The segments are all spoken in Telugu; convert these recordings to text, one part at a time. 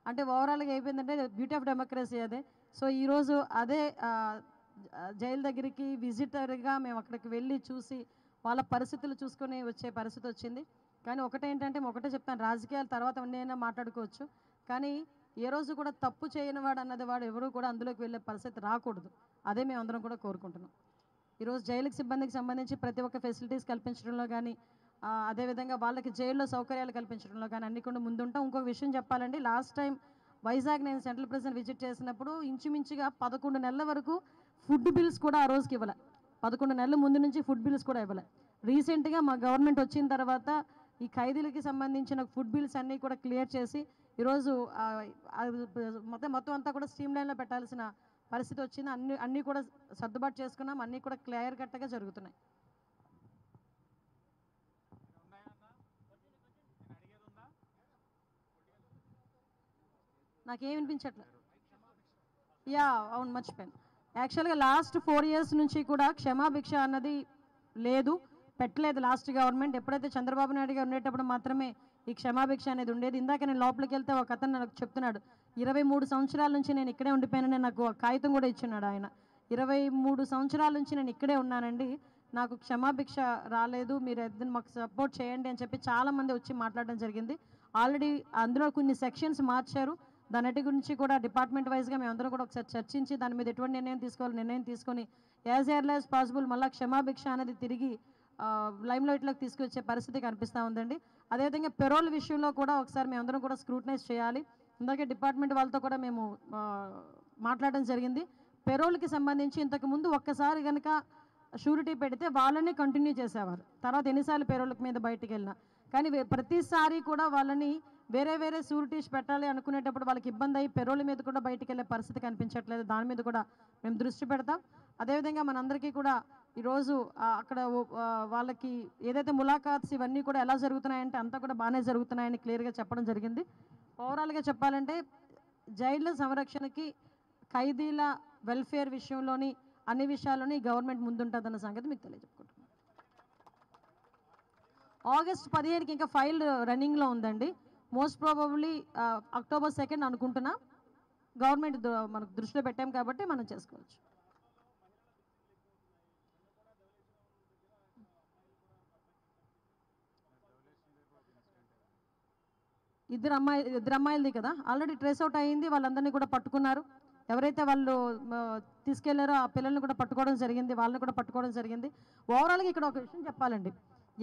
అంటే ఓవరాల్గా అయిపోయిందంటే బ్యూటీ ఆఫ్ డెమోక్రసీ అదే. సో ఈరోజు అదే జైలు దగ్గరికి విజిటర్గా మేము అక్కడికి వెళ్ళి చూసి వాళ్ళ పరిస్థితులు చూసుకొని వచ్చే పరిస్థితి వచ్చింది. కానీ ఒకటేంటంటే ఒకటే చెప్తాను, రాజకీయాల తర్వాత ఉన్నైనా మాట్లాడుకోవచ్చు, కానీ ఏ రోజు కూడా తప్పు చేయని వాడు అన్నది వాడు ఎవరు కూడా అందులోకి వెళ్ళే పరిస్థితి రాకూడదు. అదే మేము అందరం కూడా కోరుకుంటున్నాం. ఈరోజు జైలుకి సిబ్బందికి సంబంధించి ప్రతి ఒక్క ఫెసిలిటీస్ కల్పించడంలో కానీ అదేవిధంగా వాళ్ళకి జైల్లో సౌకర్యాలు కల్పించడంలో కానీ అన్ని కూడా ముందుంటాం. ఇంకొక విషయం చెప్పాలండి, లాస్ట్ టైం వైజాగ్ నేను సెంట్రల్ ప్రిజన్ విజిట్ చేసినప్పుడు ఇంచుమించుగా 11 నెలల వరకు ఫుడ్ బిల్స్ కూడా ఆ రోజుకి ఇవ్వలే. 11 నెలల ముందు నుంచి ఫుడ్ బిల్స్ కూడా ఇవ్వలే. రీసెంట్గా మా గవర్నమెంట్ వచ్చిన తర్వాత ఈ ఖైదీలకి సంబంధించిన ఫుడ్ బిల్స్ అన్నీ కూడా క్లియర్ చేసి ఈరోజు మొత్తం అంతా కూడా స్ట్రీమ్ లైన్లో పెట్టాల్సిన పరిస్థితి వచ్చింది. అన్నీ కూడా సర్దుబాటు చేసుకున్నాం, అన్నీ కూడా క్లియర్ కట్గా జరుగుతున్నాయి. నాకేం వినిపించట్లేదు. అవును, మర్చిపోయాను. యాక్చువల్గా లాస్ట్ 4 years నుంచి కూడా క్షమాభిక్ష అన్నది లేదు, పెట్టలేదు లాస్ట్ గవర్నమెంట్. ఎప్పుడైతే చంద్రబాబు నాయుడు గారు ఉండేటప్పుడు మాత్రమే ఈ క్షమాభిక్ష అనేది ఉండేది. ఇందాక నేను లోపలికి వెళ్తే ఒక అతను నాకు చెప్తున్నాడు, 23 సంవత్సరాల నుంచి నేను ఇక్కడే ఉండిపోయానని నాకు కాగితం కూడా ఇచ్చినాడు ఆయన. 23 సంవత్సరాల నుంచి నేను ఇక్కడే ఉన్నానండి, నాకు క్షమాభిక్ష రాలేదు, మీరు ఏదైనా మాకు సపోర్ట్ చేయండి అని చెప్పి చాలామంది వచ్చి మాట్లాడడం జరిగింది. ఆల్రెడీ అందులో కొన్ని సెక్షన్స్ మార్చారు. దానిటి గురించి కూడా డిపార్ట్మెంట్ వైజ్గా మేమందరం కూడా ఒకసారి చర్చించి దాని మీద ఎటువంటి నిర్ణయం తీసుకొని యాజ్ ఎర్లీ యాజ్ పాసిబుల్ మళ్ళీ క్షమాభిక్ష అనేది తిరిగి లైమ్లైట్లోకి తీసుకొచ్చే పరిస్థితి కనిపిస్తూ ఉందండి. అదేవిధంగా పెరోల్ విషయంలో కూడా ఒకసారి మేమందరం కూడా స్క్రూటనైజ్ చేయాలి. ఇందాకే డిపార్ట్మెంట్ వాళ్ళతో కూడా మేము మాట్లాడడం జరిగింది. పెరోల్కి సంబంధించి ఇంతకుముందు ఒక్కసారి కనుక షూరిటీ పెడితే వాళ్ళని కంటిన్యూ చేసేవారు, తర్వాత ఎన్నిసార్లు పెరోల్కి మీద బయటికి వెళ్ళినా. కానీ ప్రతిసారి కూడా వాళ్ళని వేరే షూరిటీస్ పెట్టాలి అనుకునేటప్పుడు వాళ్ళకి ఇబ్బంది అయ్యి పెరోల్ మీద కూడా బయటికి వెళ్ళే పరిస్థితి కనిపించట్లేదు. దాని మీద కూడా మేము దృష్టి పెడతాం. అదేవిధంగా మనందరికీ కూడా ఈరోజు అక్కడ వాళ్ళకి ఏదైతే ములాఖాత్స్ ఇవన్నీ కూడా ఎలా జరుగుతున్నాయంటే అంతా కూడా బాగానే జరుగుతున్నాయని క్లియర్గా చెప్పడం జరిగింది. ఓవరాల్గా చెప్పాలంటే జైళ్ళ సంరక్షణకి ఖైదీల వెల్ఫేర్ విషయంలోని అన్ని విషయాల్లోని గవర్నమెంట్ ముందుంటుందన్న సంగతి మీకు తెలియజెప్పుకుంటున్నాను. ఆగస్ట్ 15కి ఇంకా ఫైల్ రన్నింగ్లో ఉందండి. మోస్ట్ ప్రాబబ్లీ October 2 అనుకుంటున్నా. గవర్నమెంట్ మనకు దృష్టిలో పెట్టాం కాబట్టి మనం చేసుకోవచ్చు. ఇద్దరు అమ్మాయిలది కదా, ఆల్రెడీ ట్రేస్ అవుట్ అయ్యింది, వాళ్ళందరినీ కూడా పట్టుకున్నారు. ఎవరైతే వాళ్ళు తీసుకెళ్లారో ఆ పిల్లల్ని కూడా పట్టుకోవడం జరిగింది, వాళ్ళని కూడా పట్టుకోవడం జరిగింది. ఓవరాల్గా ఇక్కడ ఒక విషయం చెప్పాలండి,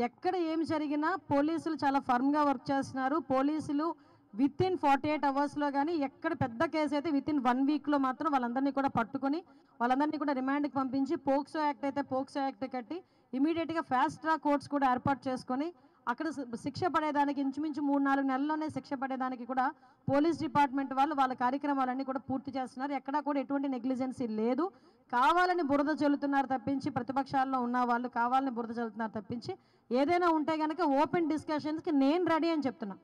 ఎక్కడ ఏం జరిగినా పోలీసులు చాలా ఫర్మ్గా వర్క్ చేస్తున్నారు. పోలీసులు వితిన్ 48 అవర్స్లో కానీ ఎక్కడ పెద్ద కేసు అయితే వితిన్ 1 వీక్లో మాత్రం వాళ్ళందరినీ కూడా పట్టుకొని వాళ్ళందరినీ కూడా రిమాండ్కి పంపించి పోక్సో యాక్ట్ అయితే పోక్సో యాక్ట్ కట్టి ఇమీడియట్గా ఫాస్ట్ ట్రాక్ కోర్ట్స్ కూడా ఏర్పాటు చేసుకొని అక్కడ శిక్ష పడేదానికి ఇంచుమించు 3-4 నెలల్లోనే శిక్ష పడేదానికి కూడా పోలీస్ డిపార్ట్మెంట్ వాళ్ళు వాళ్ళ కార్యక్రమాలన్నీ కూడా పూర్తి చేస్తున్నారు. ఎక్కడా కూడా ఎటువంటి నెగ్లిజెన్సీ లేదు. కావాలని బురద చల్లుతున్నారు తప్పించి, ప్రతిపక్షాల్లో ఉన్న వాళ్ళు కావాలని బురద చల్లుతున్నారు తప్పించి, ఏదైనా ఉంటే కనుక ఓపెన్ డిస్కషన్స్కి నేను రెడీ అని చెప్తున్నా.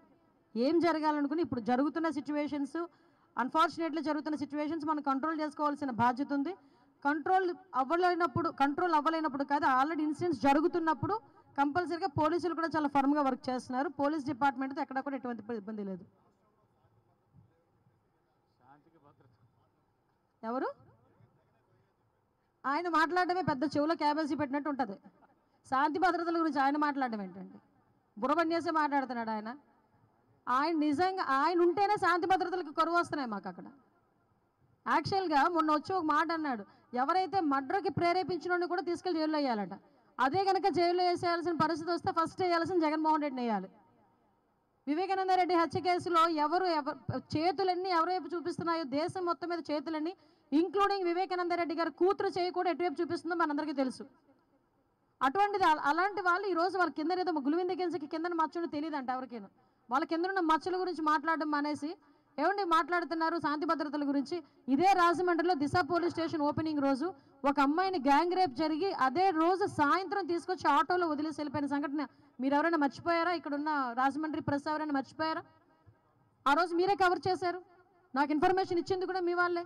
ఏం జరగాలనుకుని ఇప్పుడు జరుగుతున్న సిచ్యువేషన్స్, అన్ఫార్చునేట్లీ జరుగుతున్న సిచ్యువేషన్స్ మనం కంట్రోల్ చేసుకోవాల్సిన బాధ్యత ఉంది. కంట్రోల్ అవ్వలేనప్పుడు కాదు, ఆల్రెడీ ఇన్సిడెంట్స్ జరుగుతున్నప్పుడు కంపల్సరీగా పోలీసులు కూడా చాలా ఫర్మ్గా వర్క్ చేస్తున్నారు. పోలీస్ డిపార్ట్మెంట్తో ఎక్కడ కూడా ఎటువంటి ఇబ్బంది లేదు. ఎవరు ఆయన మాట్లాడడమే పెద్ద చెవులో క్యాబేజీ పెట్టినట్టు ఉంటుంది. శాంతి భద్రతల గురించి ఆయన మాట్లాడడం ఏంటండి, బుర్రపన్యాసే మాట్లాడుతున్నాడు ఆయన. నిజంగా ఆయన ఉంటేనే శాంతి భద్రతలకు కరువు వస్తున్నాయి మాకు అక్కడ. యాక్చువల్గా మొన్న వచ్చి ఒక మాట అన్నాడు, ఎవరైతే మర్డర్కి ప్రేరేపించిన కూడా తీసుకెళ్ళి జైల్లో వేయాలట. అదే కనుక జైల్లో వేసేయాల్సిన పరిస్థితి వస్తే ఫస్ట్ వేయాల్సిన జగన్మోహన్ రెడ్డిని వేయాలి. వివేకానంద రెడ్డి హత్య కేసులో చేతులన్నీ ఎవరివైపు చూపిస్తున్నాయో, దేశం మొత్తం మీద చేతులన్నీ ఇంక్లూడింగ్ వివేకానంద రెడ్డి గారి కూతురు చేయి కూడా ఎటువైపు చూపిస్తుందో మనందరికీ తెలుసు. అటువంటిది అలాంటి వాళ్ళు ఈరోజు వాళ్ళ కింద ఏదో గులివింద కిందకి కింద మచ్చని తెలియదంట ఎవరికైనా. వాళ్ళ కింద ఉన్న మచ్చల గురించి మాట్లాడడం మానేసి ఏమండి మాట్లాడుతున్నారు శాంతి భద్రతల గురించి. ఇదే రాజమండ్రిలో దిశ పోలీస్ స్టేషన్ ఓపెనింగ్ రోజు ఒక అమ్మాయిని గ్యాంగ్ రేప్ జరిగి అదే రోజు సాయంత్రం తీసుకొచ్చి ఆటోలో వదిలేసి వెళ్ళిపోయిన సంఘటన మీరు ఎవరైనా మర్చిపోయారా? ఇక్కడ ఉన్న రాజమండ్రి ప్రెస్ ఎవరైనా మర్చిపోయారా? ఆ రోజు మీరే కవర్ చేశారు. నాకు ఇన్ఫర్మేషన్ ఇచ్చింది కూడా మీ వాళ్ళే.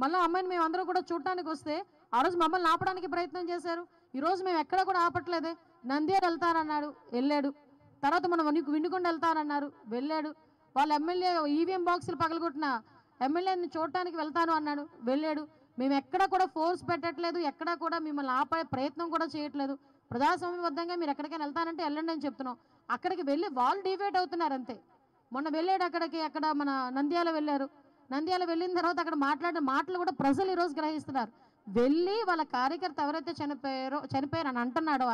మళ్ళీ అమ్మాయిని మేము అందరూ కూడా చూడటానికి వస్తే ఆ రోజు మమ్మల్ని ఆపడానికి ప్రయత్నం చేశారు. ఈరోజు మేము ఎక్కడ కూడా ఆపట్లేదే. నంద్యాల వెళ్తారన్నాడు, వెళ్ళాడు. తర్వాత మనం వినుకొండ వెళ్తారన్నారు, వెళ్ళాడు. వాళ్ళ ఎమ్మెల్యే ఈవీఎం బాక్సులు పగలగొట్టిన ఎమ్మెల్యేని చూడటానికి వెళ్తాను అన్నాడు, వెళ్ళాడు. మేము ఎక్కడ కూడా ఫోర్స్ పెట్టట్లేదు, ఎక్కడ కూడా మిమ్మల్ని ఆపే ప్రయత్నం కూడా చేయట్లేదు. ప్రజాస్వామ్యబద్ధంగా మీరు ఎక్కడికైనా వెళ్తానంటే వెళ్ళండి అని చెప్తున్నాం. అక్కడికి వెళ్ళి వాళ్ళు డివైడ్ అవుతున్నారు అంతే. మొన్న వెళ్ళాడు అక్కడికి, అక్కడ మన నంద్యాల వెళ్ళారు. నంద్యాల వెళ్ళిన తర్వాత అక్కడ మాట్లాడిన మాటలు కూడా ప్రజలు ఈరోజు గ్రహిస్తున్నారు. వెళ్ళి వాళ్ళ కార్యకర్త ఎవరైతే చనిపోయారు అని అంటున్నాడో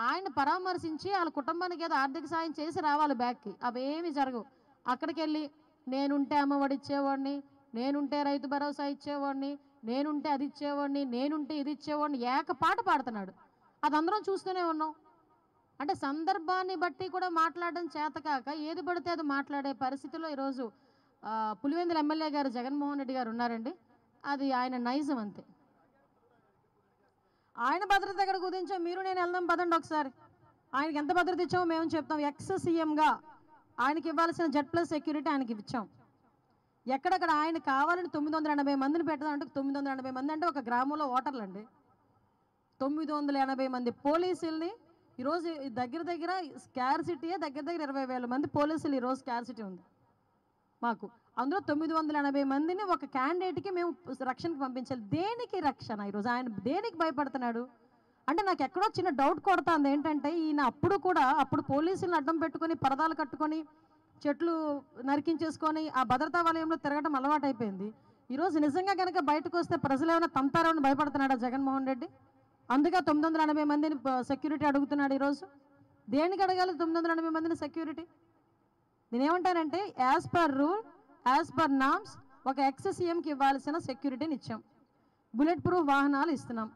ఆయన పరామర్శించి వాళ్ళ కుటుంబానికి ఏదో ఆర్థిక సాయం చేసి రావాలి బ్యాక్కి. అవేమి జరగవు. అక్కడికి వెళ్ళి నేనుంటే అమ్మఒడి ఇచ్చేవాడిని, నేనుంటే రైతు భరోసా ఇచ్చేవాడిని, నేనుంటే అది ఇచ్చేవాడిని, నేనుంటే ఇది ఇచ్చేవాడిని ఏకపాట పాడుతున్నాడు. అది అందరం చూస్తూనే ఉన్నాం. అంటే సందర్భాన్ని బట్టి కూడా మాట్లాడడం చేతకాక ఏది పడితే అది మాట్లాడే పరిస్థితిలో ఈరోజు పులివెందుల ఎమ్మెల్యే గారు జగన్మోహన్ రెడ్డి గారు ఉన్నారండి. అది ఆయన నైజం అంతే. ఆయన భద్రత ఎక్కడ కుదించో మీరు నేను వెళ్దాం పదండి ఒకసారి. ఆయనకి ఎంత భద్రత ఇచ్చామో మేము చెప్తాం. ఎక్స్ సీఎంగా ఆయనకి ఇవ్వాల్సిన Z+ సెక్యూరిటీ ఆయనకి ఇచ్చాం. ఎక్కడెక్కడ ఆయన కావాలని 980 మందిని పెట్టడం అంటే 980 మంది అంటే ఒక గ్రామంలో ఓటర్లు అండి. 980 మంది పోలీసుల్ని ఈరోజు దగ్గర స్కార్సిటీయే దగ్గర 20,000 మంది పోలీసులు ఈరోజు స్కార్సిటీ ఉంది మాకు. అందులో 980 మందిని ఒక క్యాండిడేట్కి మేము రక్షణకి పంపించాలి. దేనికి రక్షణ? ఈరోజు ఆయన దేనికి భయపడుతున్నాడు అంటే నాకు ఎక్కడో చిన్న డౌట్ కొడుతుంది. ఏంటంటే ఈయన అప్పుడు పోలీసులను అడ్డం పెట్టుకొని పరదాలు కట్టుకొని చెట్లు నరికించేసుకొని ఆ భద్రతా వలయంలో తిరగడం అలవాటు అయిపోయింది. ఈరోజు నిజంగా కనుక బయటకు వస్తే ప్రజలు ఏమైనా తంతారని భయపడుతున్నాడా జగన్మోహన్ రెడ్డి? అందుకే 980 మందిని సెక్యూరిటీ అడుగుతున్నాడు ఈరోజు. దేనికి అడగాలి 980 మందిని సెక్యూరిటీ? నేనేమంటానంటే as per rule, as per norms ఒక ఎక్స్ సీఎంకి ఇవ్వాల్సిన సెక్యూరిటీని ఇచ్చాం. బుల్లెట్ ప్రూఫ్ వాహనాలు ఇస్తున్నాం.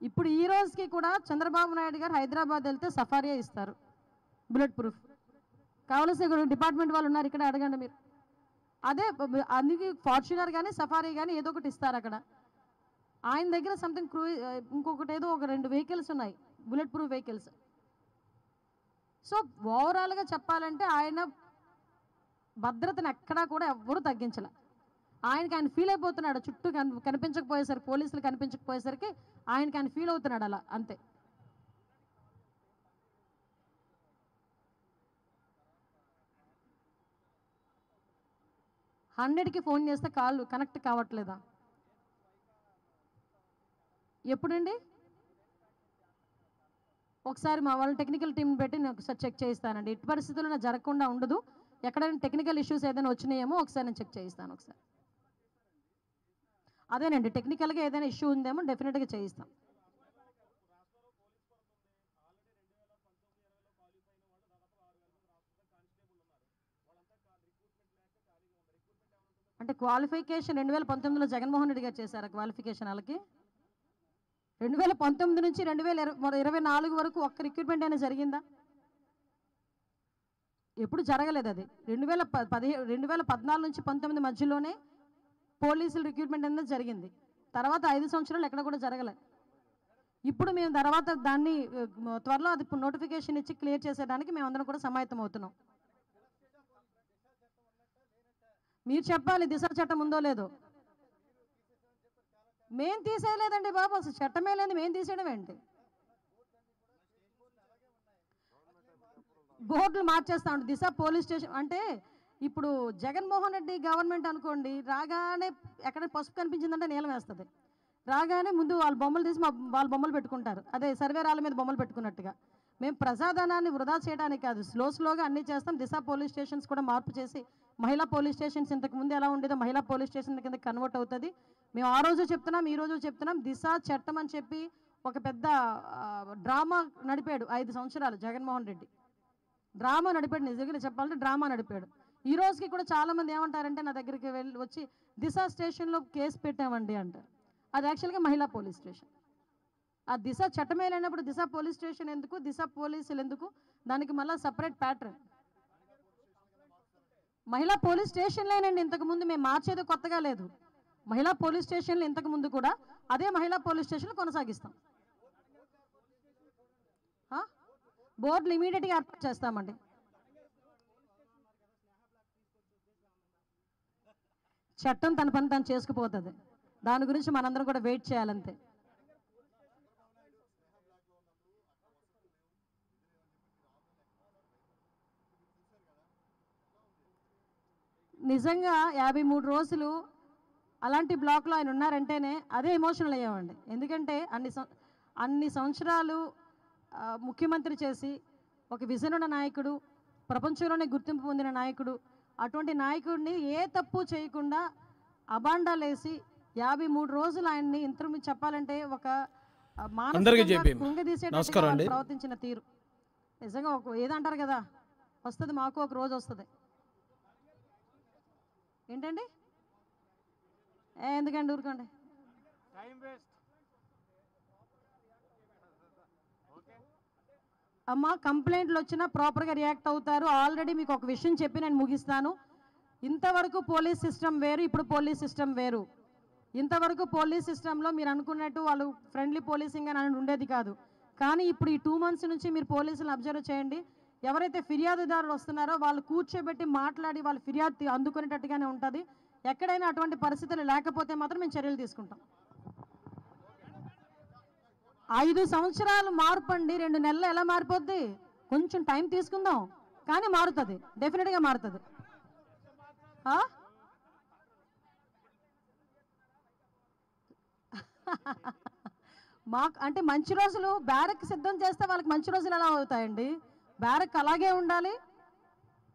ఇప్పుడు ఈ రోజుకి కూడా చంద్రబాబు నాయుడు గారు హైదరాబాద్ వెళ్తే సఫారీయే ఇస్తారు బుల్లెట్ ప్రూఫ్. కావలసిన డిపార్ట్మెంట్ వాళ్ళు ఉన్నారు ఇక్కడ, అడగండి మీరు. అదే అందుకే ఫార్చునర్ కానీ సఫారీ కానీ ఏదో ఒకటి ఇస్తారు అక్కడ. ఆయన దగ్గర సంథింగ్ ఇంకొకటి ఏదో ఒక 2 వెహికల్స్ ఉన్నాయి బుల్లెట్ ప్రూఫ్ వెహికల్స్. సో ఓవరాల్గా చెప్పాలంటే ఆయన భద్రతను ఎక్కడా కూడా ఎవ్వరూ తగ్గించలే. ఆయన ఫీల్ అయిపోతున్నాడు. చుట్టూ కనిపించకపోయేసరికి, పోలీసులు కనిపించకపోయేసరికి ఆయన ఫీల్ అవుతున్నాడు అలా అంతే. హండ్రెడ్కి ఫోన్ చేస్తే కాల్ కనెక్ట్ కావట్లేదా? ఎప్పుడండి? ఒకసారి మా వాళ్ళ టెక్నికల్ టీం పెట్టి నేను ఒకసారి చెక్ చేయిస్తానండి. ఎట్టి పరిస్థితుల్లో జరగకుండా ఉండదు. ఎక్కడైనా టెక్నికల్ ఇష్యూస్ ఏదైనా వచ్చినాయేమో ఒకసారి నేను చెక్ చేయిస్తాను. ఒకసారి అదేనండి, టెక్నికల్గా ఏదైనా ఇష్యూ ఉందేమో డెఫినెట్గా చేయిస్తాం. అంటే క్వాలిఫికేషన్ 2019లో జగన్మోహన్ రెడ్డి గారు చేశారా క్వాలిఫికేషన్? వాళ్ళకి 2019 నుంచి 2024 వరకు ఒక్క రిక్రూట్మెంట్ అయినా జరిగిందా? ఎప్పుడు జరగలేదు. అది 2014 నుంచి 19 మధ్యలోనే పోలీసుల రిక్రూట్మెంట్ అనేది జరిగింది. తర్వాత 5 సంవత్సరాలు ఎక్కడ కూడా జరగలేదు. ఇప్పుడు మేము తర్వాత దాన్ని త్వరలో అది నోటిఫికేషన్ ఇచ్చి క్లియర్ చేసేదానికి మేమందరం కూడా సమాయత్తం అవుతున్నాం. మీరు చెప్పాలి దిశ చట్టం ఉందో లేదో. మేం తీసేయలేదండి బాబు, అసలు చట్టమే లేదు, మేము తీసేయడం ఏంటి? బోర్డులు మార్చేస్తాం. దిశ పోలీస్ స్టేషన్ అంటే ఇప్పుడు జగన్మోహన్ రెడ్డి గవర్నమెంట్ అనుకోండి, రాగానే ఎక్కడ పసుపు కనిపించిందంటే నీలం వేస్తుంది. రాగానే ముందు వాళ్ళ బొమ్మలు తీసి వాళ్ళ బొమ్మలు పెట్టుకుంటారు. అదే సర్వేరాల మీద బొమ్మలు పెట్టుకున్నట్టుగా. మేము ప్రజాధనాన్ని వృధా చేయడానికి కాదు, స్లోగా అన్నీ చేస్తాం. దిశ పోలీస్ స్టేషన్స్ కూడా మార్పు చేసి మహిళా పోలీస్ స్టేషన్స్ ఇంతకు ముందు ఎలా ఉండేదో మహిళా పోలీస్ స్టేషన్ కింద కన్వర్ట్ అవుతుంది. మేము ఆ రోజు చెప్తున్నాం, ఈ రోజు చెప్తున్నాం. దిశ చట్టం అని చెప్పి ఒక పెద్ద డ్రామా నడిపాడు 5 సంవత్సరాలు జగన్మోహన్ రెడ్డి. డ్రామా నడిపాడు, నిజంగా చెప్పాలంటే డ్రామా నడిపాడు. ఈ రోజుకి కూడా చాలామంది ఏమంటారంటే నా దగ్గరికి వచ్చి దిశ స్టేషన్లో కేసు పెట్టామండి అంటారు. అది యాక్చువల్గా మహిళా పోలీస్ స్టేషన్. ఆ దిశ చట్టమే లేనప్పుడు దిశ పోలీస్ స్టేషన్ ఎందుకు, దిశ పోలీసులు ఎందుకు? దానికి మళ్ళీ సపరేట్ ప్యాటర్న్. మహిళా పోలీస్ స్టేషన్లేనండి, ఇంతకుముందు మేము మార్చేది కొత్తగా లేదు. మహిళా పోలీస్ స్టేషన్లు ఇంతకుముందు కూడా అదే మహిళా పోలీస్ స్టేషన్లు కొనసాగిస్తాం. బోర్డులు ఇమీడియట్గా ఏర్పాటు చేస్తామండి. చట్టం తన పని తను చేసుకుపోతుంది. దాని గురించి మనందరం కూడా వెయిట్ చేయాలంతే. నిజంగా 53 రోజులు అలాంటి బ్లాక్లో ఆయన ఉన్నారంటేనే అదే ఎమోషనల్ అయ్యామండి. ఎందుకంటే అన్ని సంవత్సరాలు ముఖ్యమంత్రి చేసి ఒక విజన్ ఉన్న నాయకుడు, ప్రపంచంలోనే గుర్తింపు పొందిన నాయకుడు, అటువంటి నాయకుడిని ఏ తప్పు చేయకుండా అబాండాలేసి 53 రోజులు ఆయన్ని ఇంతకు చెప్పాలంటే ఒక మానసికంగా కృంగదీసేటట్టుగా ప్రవర్తించిన తీరు నిజంగా ఏదంటారు కదా, వస్తుంది మాకు ఒక రోజు వస్తుంది. ఏంటండి ఎందుకండి ఊరుకోండి. అమ్మ కంప్లైంట్లు వచ్చినా ప్రాపర్గా రియాక్ట్ అవుతారు. ఆల్రెడీ మీకు ఒక విషయం చెప్పి నేను ముగిస్తాను. ఇంతవరకు పోలీస్ సిస్టమ్ వేరు, ఇప్పుడు పోలీస్ సిస్టమ్ వేరు. ఇంతవరకు పోలీస్ సిస్టంలో మీరు అనుకున్నట్టు వాళ్ళు ఫ్రెండ్లీ పోలీసింగ్ అని ఉండేది కాదు. కానీ ఇప్పుడు ఈ 2 months నుంచి మీరు పోలీసులను అబ్జర్వ్ చేయండి. ఎవరైతే ఫిర్యాదుదారులు వస్తున్నారో వాళ్ళు కూర్చోబెట్టి మాట్లాడి వాళ్ళ ఫిర్యాదు అందుకునేటట్టుగానే ఉంటుంది. ఎక్కడైనా అటువంటి పరిస్థితులు లేకపోతే మాత్రం మేము చర్యలు తీసుకుంటాం. 5 సంవత్సరాలు మార్పు అండి, 2 నెలలు ఎలా మారిపోద్ది? కొంచెం టైం తీసుకుందాం, కానీ మారుతుంది, డెఫినెట్గా మారుతుంది. మాకు అంటే మంచి రోజులు బ్యారక్ సిద్ధం చేస్తే వాళ్ళకి మంచి రోజులు ఎలా అవుతాయండి? బ్యారక్ అలాగే ఉండాలి,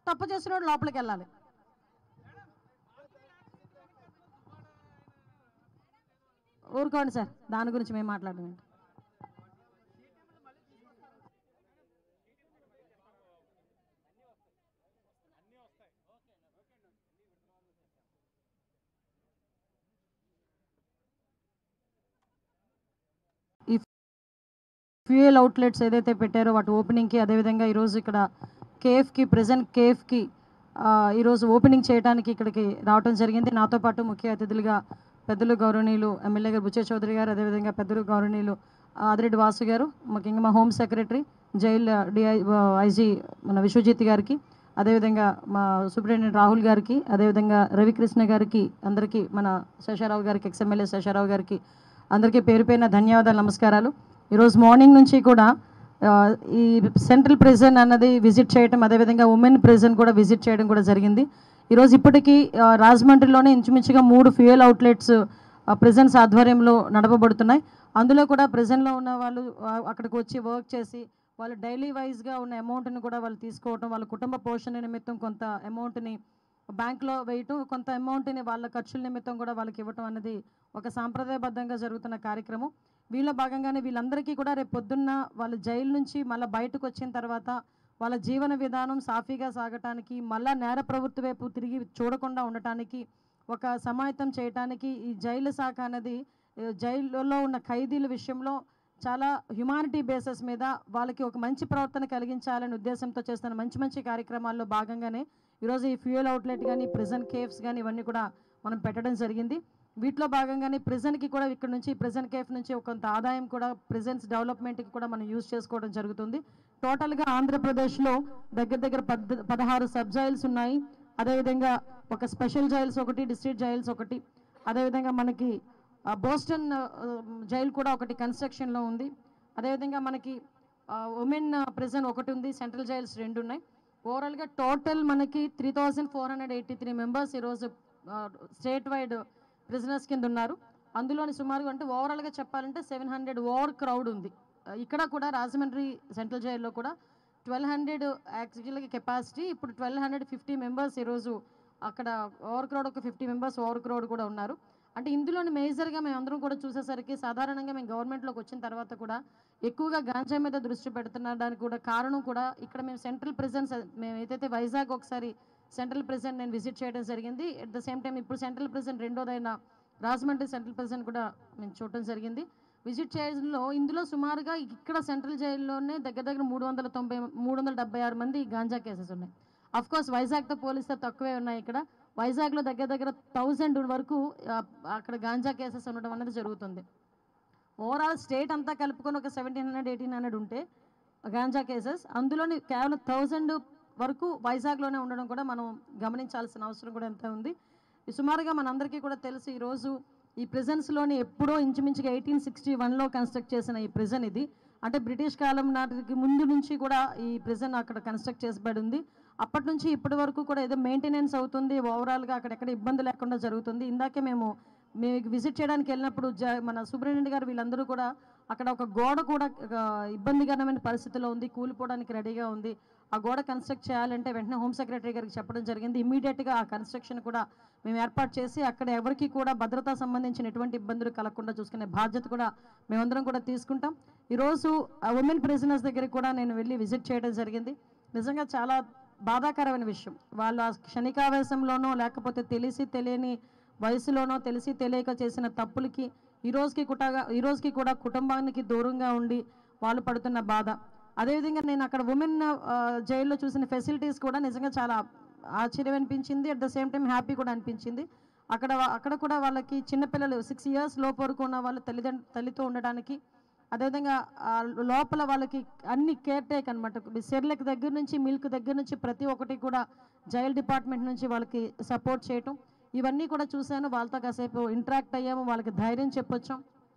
తప్పు చేసిన వాడు లోపలికి వెళ్ళాలి. ఊరుకోండి సార్, దాని గురించి మేము మాట్లాడడం. ఈ ఫ్యూయల్ అవుట్లెట్స్ ఏదైతే పెట్టారో వాటి ఓపెనింగ్కి, అదేవిధంగా ఈరోజు ఇక్కడ కేఫ్కి ప్రెజెంట్ కేఫ్కి ఈరోజు ఓపెనింగ్ చేయడానికి ఇక్కడికి రావడం జరిగింది. నాతో పాటు ముఖ్య అతిథులుగా పెద్దలు గౌరవనీయులు ఎమ్మెల్యే గారు బుచ్చే చౌదరి గారు, అదేవిధంగా పెద్దలు గౌరవనీయులు ఆదిరెడ్డి వాసు గారు, ముఖ్యంగా మా హోమ్ సెక్రటరీ జైల్ ఐజీ మన విశ్వజిత్ గారికి, అదేవిధంగా మా సూపరింటెండెంట్ రాహుల్ గారికి, అదేవిధంగా రవికృష్ణ గారికి, అందరికీ మన శేషారావు గారికి, ఎక్స్ఎమ్మెల్యే శేషారావు గారికి అందరికీ పేరు పేరున ధన్యవాదాలు, నమస్కారాలు. ఈరోజు మార్నింగ్ నుంచి కూడా ఈ సెంట్రల్ ప్రిజన్ అన్నది విజిట్ చేయడం, అదేవిధంగా ఉమెన్ ప్రిజన్ కూడా విజిట్ చేయడం కూడా జరిగింది. ఈరోజు ఇప్పటికీ రాజమండ్రిలోనే ఇంచుమించుగా 3 ఫ్యూయల్ అవుట్లెట్స్ ప్రిజన్స్ ఆధ్వర్యంలో నడపబడుతున్నాయి. అందులో కూడా ప్రిజన్లో ఉన్న వాళ్ళు అక్కడికి వచ్చి వర్క్ చేసి వాళ్ళు డైలీ వైజ్గా ఉన్న అమౌంట్ని కూడా వాళ్ళు తీసుకోవటం, వాళ్ళ కుటుంబ పోషణ నిమిత్తం కొంత అమౌంట్ని బ్యాంక్లో వేయటం, కొంత అమౌంట్ని వాళ్ళ ఖర్చుల నిమిత్తం కూడా వాళ్ళకి ఇవ్వటం అనేది ఒక సాంప్రదాయబద్ధంగా జరుగుతున్న కార్యక్రమం. వీళ్ళ భాగంగానే వీళ్ళందరికీ కూడా రేపు పొద్దున్న వాళ్ళ జైలు నుంచి మళ్ళీ బయటకు వచ్చిన తర్వాత వాళ్ళ జీవన విధానం సాఫీగా సాగటానికి, మళ్ళా నేర ప్రవృత్తి వైపు తిరిగి చూడకుండా ఉండటానికి, ఒక సమాయత్తం చేయటానికి ఈ జైలు శాఖ అనేది జైల్లో ఉన్న ఖైదీల విషయంలో చాలా హ్యుమానిటీ బేసిస్ మీద వాళ్ళకి ఒక మంచి ప్రవర్తన కలిగించాలనే ఉద్దేశంతో చేస్తున్న మంచి కార్యక్రమాల్లో భాగంగానే ఈరోజు ఈ ఫ్యూయల్ అవుట్లెట్ కానీ, ప్రిజన్ కేఫ్స్ కానీ ఇవన్నీ కూడా మనం పెట్టడం జరిగింది. వీటిలో భాగంగానే ప్రిజన్కి కూడా ఇక్కడ నుంచి ప్రిజన్ కేఫ్ నుంచి కొంత ఆదాయం కూడా ప్రిజన్స్ డెవలప్మెంట్కి కూడా మనం యూజ్ చేసుకోవడం జరుగుతుంది. టోటల్గా ఆంధ్రప్రదేశ్లో దగ్గర 16 సబ్ జైల్స్ ఉన్నాయి. అదేవిధంగా ఒక స్పెషల్ జైల్స్ ఒకటి, డిస్ట్రిక్ట్ జైల్స్ ఒకటి, అదేవిధంగా మనకి బోస్టన్ జైలు కూడా ఒకటి కన్స్ట్రక్షన్లో ఉంది. అదేవిధంగా మనకి ఉమెన్ ప్రిజన్ ఒకటి ఉంది, సెంట్రల్ జైల్స్ 2 ఉన్నాయి. ఓవరాల్గా టోటల్ మనకి 3483 మెంబర్స్ ఈరోజు స్టేట్ వైడ్ ప్రిజనర్స్ కింద ఉన్నారు. అందులోని సుమారుగా అంటే ఓవరాల్గా చెప్పాలంటే 700 ఓవర్ క్రౌడ్ ఉంది. ఇక్కడ కూడా రాజమండ్రి సెంట్రల్ జైల్లో కూడా 1200 యాక్చువల్గా కెపాసిటీ, ఇప్పుడు 1250 మెంబర్స్ ఈరోజు అక్కడ ఓవర్ క్రౌడ్, ఒక 50 మెంబర్స్ ఓవర్ క్రౌడ్ కూడా ఉన్నారు. అంటే ఇందులోని మేజర్గా మేము అందరం కూడా చూసేసరికి సాధారణంగా మేము గవర్నమెంట్లోకి వచ్చిన తర్వాత కూడా ఎక్కువగా గాంజా మీద దృష్టి పెడుతున్నడానికి కూడా కారణం కూడా ఇక్కడ మేము సెంట్రల్ ప్రిజన్స్, మేము ఏదైతే వైజాగ్ ఒకసారి సెంట్రల్ ప్రిజన్ నేను విజిట్ చేయడం జరిగింది. అట్ ద సేమ్ టైం ఇప్పుడు సెంట్రల్ ప్రిజన్ రెండోదైన రాజమండ్రి సెంట్రల్ ప్రిజన్ కూడా మేము చూడటం జరిగింది. విజిట్ చేయడంలో ఇందులో సుమారుగా ఇక్కడ సెంట్రల్ జైల్లోనే దగ్గర 376 మంది గాంజా కేసెస్ ఉన్నాయి. అఫ్కోర్స్ వైజాగ్తో పోలిస్తే తక్కువే ఉన్నాయి. ఇక్కడ వైజాగ్లో దగ్గర 1000 వరకు అక్కడ గాంజా కేసెస్ ఉండడం అనేది జరుగుతుంది. ఓవరాల్ స్టేట్ అంతా కలుపుకొని ఒక 1700-1800 ఉంటే గాంజా కేసెస్, అందులోని కేవలం 1000 వరకు వైజాగ్లోనే ఉండడం కూడా మనం గమనించాల్సిన అవసరం కూడా ఎంత ఉంది. సుమారుగా మనందరికీ కూడా తెలుసు, ఈరోజు ఈ ప్రిజన్స్లోని ఎప్పుడో ఇంచుమించుగా 1861లో కన్స్ట్రక్ట్ చేసిన ఈ ప్రిజన్ ఇది. అంటే బ్రిటిష్ కాలం నాటికి ముందు నుంచి కూడా ఈ ప్రిజన్ అక్కడ కన్స్ట్రక్ట్ చేసబడి ఉంది. అప్పటి నుంచి ఇప్పటి వరకు కూడా ఏదో మెయింటెనెన్స్ అవుతుంది, ఓవరాల్గా అక్కడెక్కడ ఇబ్బంది లేకుండా జరుగుతుంది. ఇందాకే మేము విజిట్ చేయడానికి వెళ్ళినప్పుడు మన సూపరింటెండెంట్ గారు వీళ్ళందరూ కూడా అక్కడ ఒక గోడ కూడా ఇబ్బందికరమైన పరిస్థితిలో ఉంది, కూలిపోవడానికి రెడీగా ఉంది. ఆ గోడ కన్స్ట్రక్ట్ చేయాలంటే వెంటనే హోమ్ సెక్రటరీ గారికి చెప్పడం జరిగింది. ఇమీడియట్గా ఆ కన్స్ట్రక్షన్ కూడా మేము ఏర్పాటు చేసి అక్కడ ఎవరికి కూడా భద్రతా సంబంధించిన ఎటువంటి ఇబ్బందులు కలగకుండా చూసుకునే బాధ్యత కూడా మేమందరం కూడా తీసుకుంటాం. ఈరోజు ఉమెన్ ప్రిజనర్స్ దగ్గరికి కూడా నేను వెళ్ళి విజిట్ చేయడం జరిగింది. నిజంగా చాలా బాధాకరమైన విషయం. వాళ్ళు ఆ క్షణికావేశంలోనో లేకపోతే తెలిసి తెలియని వయసులోనో తెలిసి తెలియక చేసిన తప్పులకి ఈ రోజుకి కూడా కుటుంబానికి దూరంగా ఉండి వాళ్ళు పడుతున్న బాధ. అదేవిధంగా నేను అక్కడ ఉమెన్ జైల్లో చూసిన ఫెసిలిటీస్ కూడా నిజంగా చాలా ఆశ్చర్యం అనిపించింది. At the same time happy కూడా అనిపించింది. అక్కడ కూడా వాళ్ళకి చిన్నపిల్లలు 6 years లోపు వరకు ఉన్న వాళ్ళు తల్లితో ఉండడానికి, అదేవిధంగా లోపల వాళ్ళకి అన్ని కేర్ టేక్ అనమాట. సెర్లెక్ దగ్గర నుంచి మిల్క్ దగ్గర నుంచి ప్రతి ఒక్కటి కూడా జైల్ డిపార్ట్మెంట్ నుంచి వాళ్ళకి సపోర్ట్ చేయటం, ఇవన్నీ కూడా చూశాను. వాళ్ళతో కాసేపు ఇంటరాక్ట్ అయ్యాము, వాళ్ళకి ధైర్యం చెప్పొచ్చాం.